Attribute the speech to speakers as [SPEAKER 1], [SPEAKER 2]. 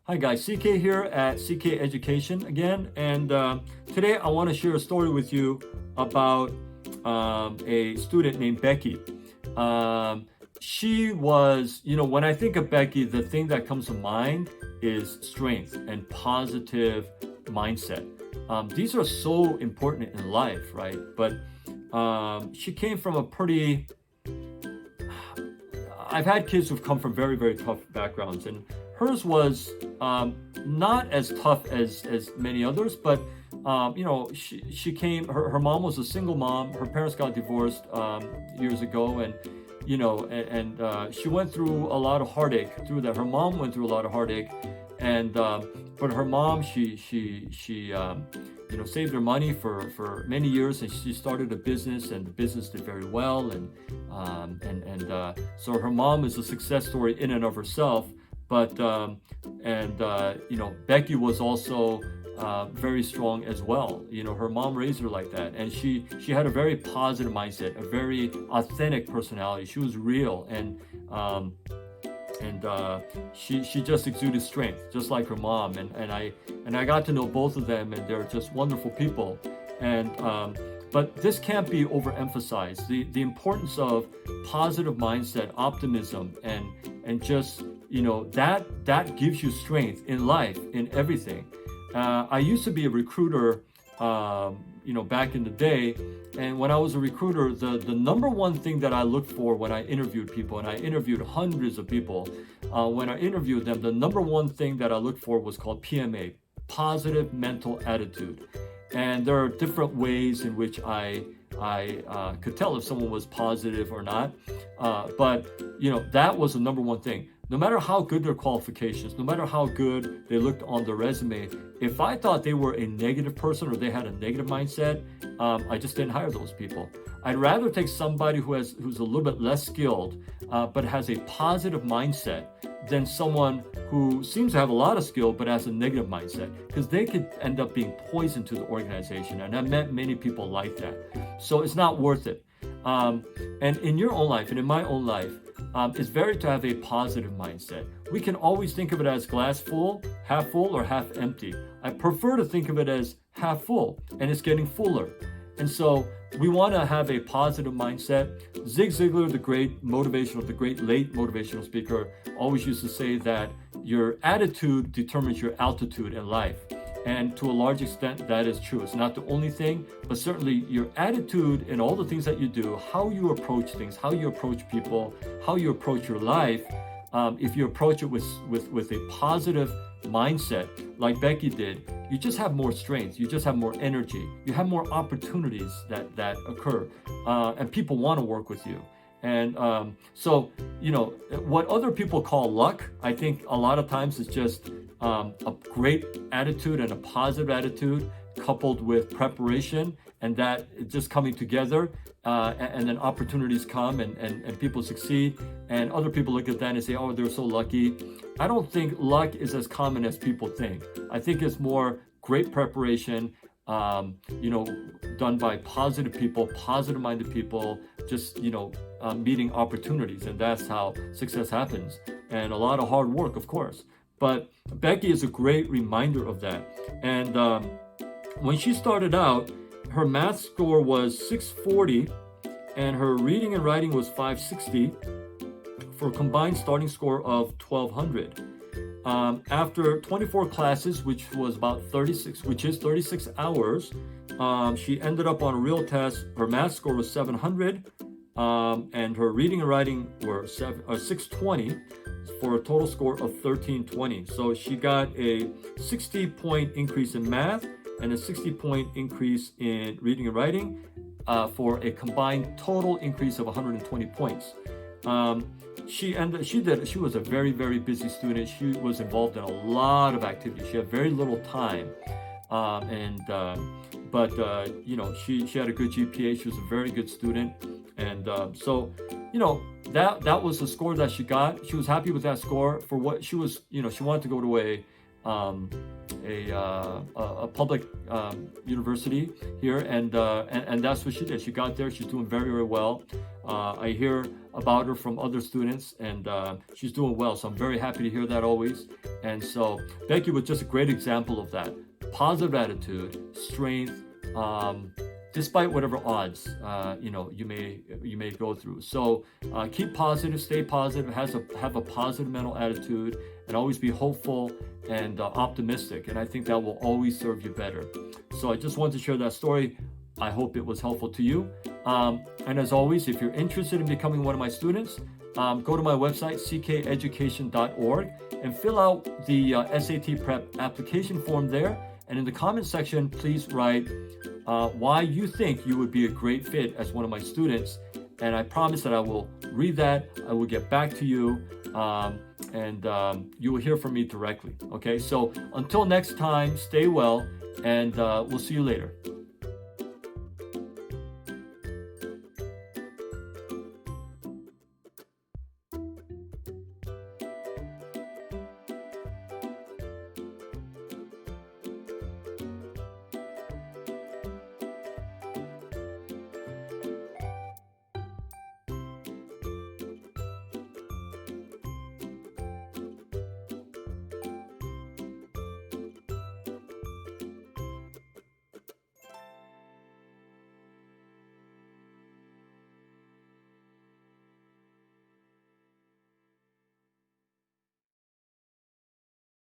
[SPEAKER 1] Hi guys, CK here at CK Education again, and today I want to share a story with you about a student named Becky. She was, when I think of Becky, the thing that comes to mind is strength and positive mindset. These are so important in life, right? But she came from a pretty I've had kids who've come from very, very tough backgrounds, and hers was not as tough as many others, but she came. Her mom was a single mom. Her parents got divorced years ago, and she went through a lot of heartache through that. Her mom went through a lot of heartache, and but her mom, she saved her money for many years, and she started a business, and the business did very well, and so her mom is a success story in and of herself. But Becky was also very strong as well. Her mom raised her like that, and she had a very positive mindset, a very authentic personality. She was real, and she just exuded strength, just like her mom. And I got to know both of them, and they're just wonderful people. And but this can't be overemphasized. The importance of positive mindset, optimism, and just that gives you strength in life, in everything. I used to be a recruiter, back in the day. And when I was a recruiter, the number one thing that I looked for when I interviewed people, and I interviewed hundreds of people, when I interviewed them, the number one thing that I looked for was called PMA, positive mental attitude. And there are different ways in which I could tell if someone was positive or not. But that was the number one thing. No matter how good their qualifications, no matter how good they looked on their resume, if I thought they were a negative person or they had a negative mindset, I just didn't hire those people. I'd rather take somebody who's a little bit less skilled, but has a positive mindset, than someone who seems to have a lot of skill but has a negative mindset, because they could end up being poison to the organization. And I met many people like that. So it's not worth it. And in your own life and in my own life, it's better to have a positive mindset. We can always think of it as glass full, or half empty. I prefer to think of it as half full, and it's getting fuller. And so we want to have a positive mindset. Zig Ziglar, the great late motivational speaker, always used to say that your attitude determines your altitude in life. And to a large extent, that is true. It's not the only thing, but certainly your attitude and all the things that you do, how you approach things, how you approach people, how you approach your life. If you approach it with a positive mindset, like Becky did, you just have more strength, you just have more energy, you have more opportunities that occur, and people want to work with you. And so what other people call luck, I think a lot of times is just a great attitude and a positive attitude coupled with preparation, and that just coming together, and then opportunities come, and people succeed, and other people look at that and say, oh, they're so lucky. I don't think luck is as common as people think. I think it's more great preparation, done by positive people, positive minded people, just meeting opportunities, and that's how success happens. And a lot of hard work, of course. But Becky is a great reminder of that. And when she started out, her math score was 640, and her reading and writing was 560, for a combined starting score of 1200. After 24 classes, which is 36 hours, she ended up on a real test. Her math score was 700, and her reading and writing were 620, for a total score of 1320. So she got a 60-point increase in math and a 60-point increase in reading and writing, for a combined total increase of 120 points. She was a very, very busy student. She was involved in a lot of activities. She had very little time, but she had a good GPA. She was a very good student, and that was the score that she got. She was happy with that score for what she was. She wanted to go to a public university here, and that's what she did. She got there. She's doing very, very well. I hear about her from other students, and she's doing well. So I'm very happy to hear that always. And so Becky was just a great example of that. Positive attitude, strength, despite whatever odds you may go through. So keep positive, stay positive, have a positive mental attitude, and always be hopeful and optimistic. And I think that will always serve you better. So I just wanted to share that story. I hope it was helpful to you. And as always, if you're interested in becoming one of my students, go to my website, ckeducation.org, and fill out the SAT Prep application form there. And in the comment section, please write why you think you would be a great fit as one of my students. And I promise that I will read that. I will get back to you, and you will hear from me directly. Okay, so until next time, stay well, and we'll see you later.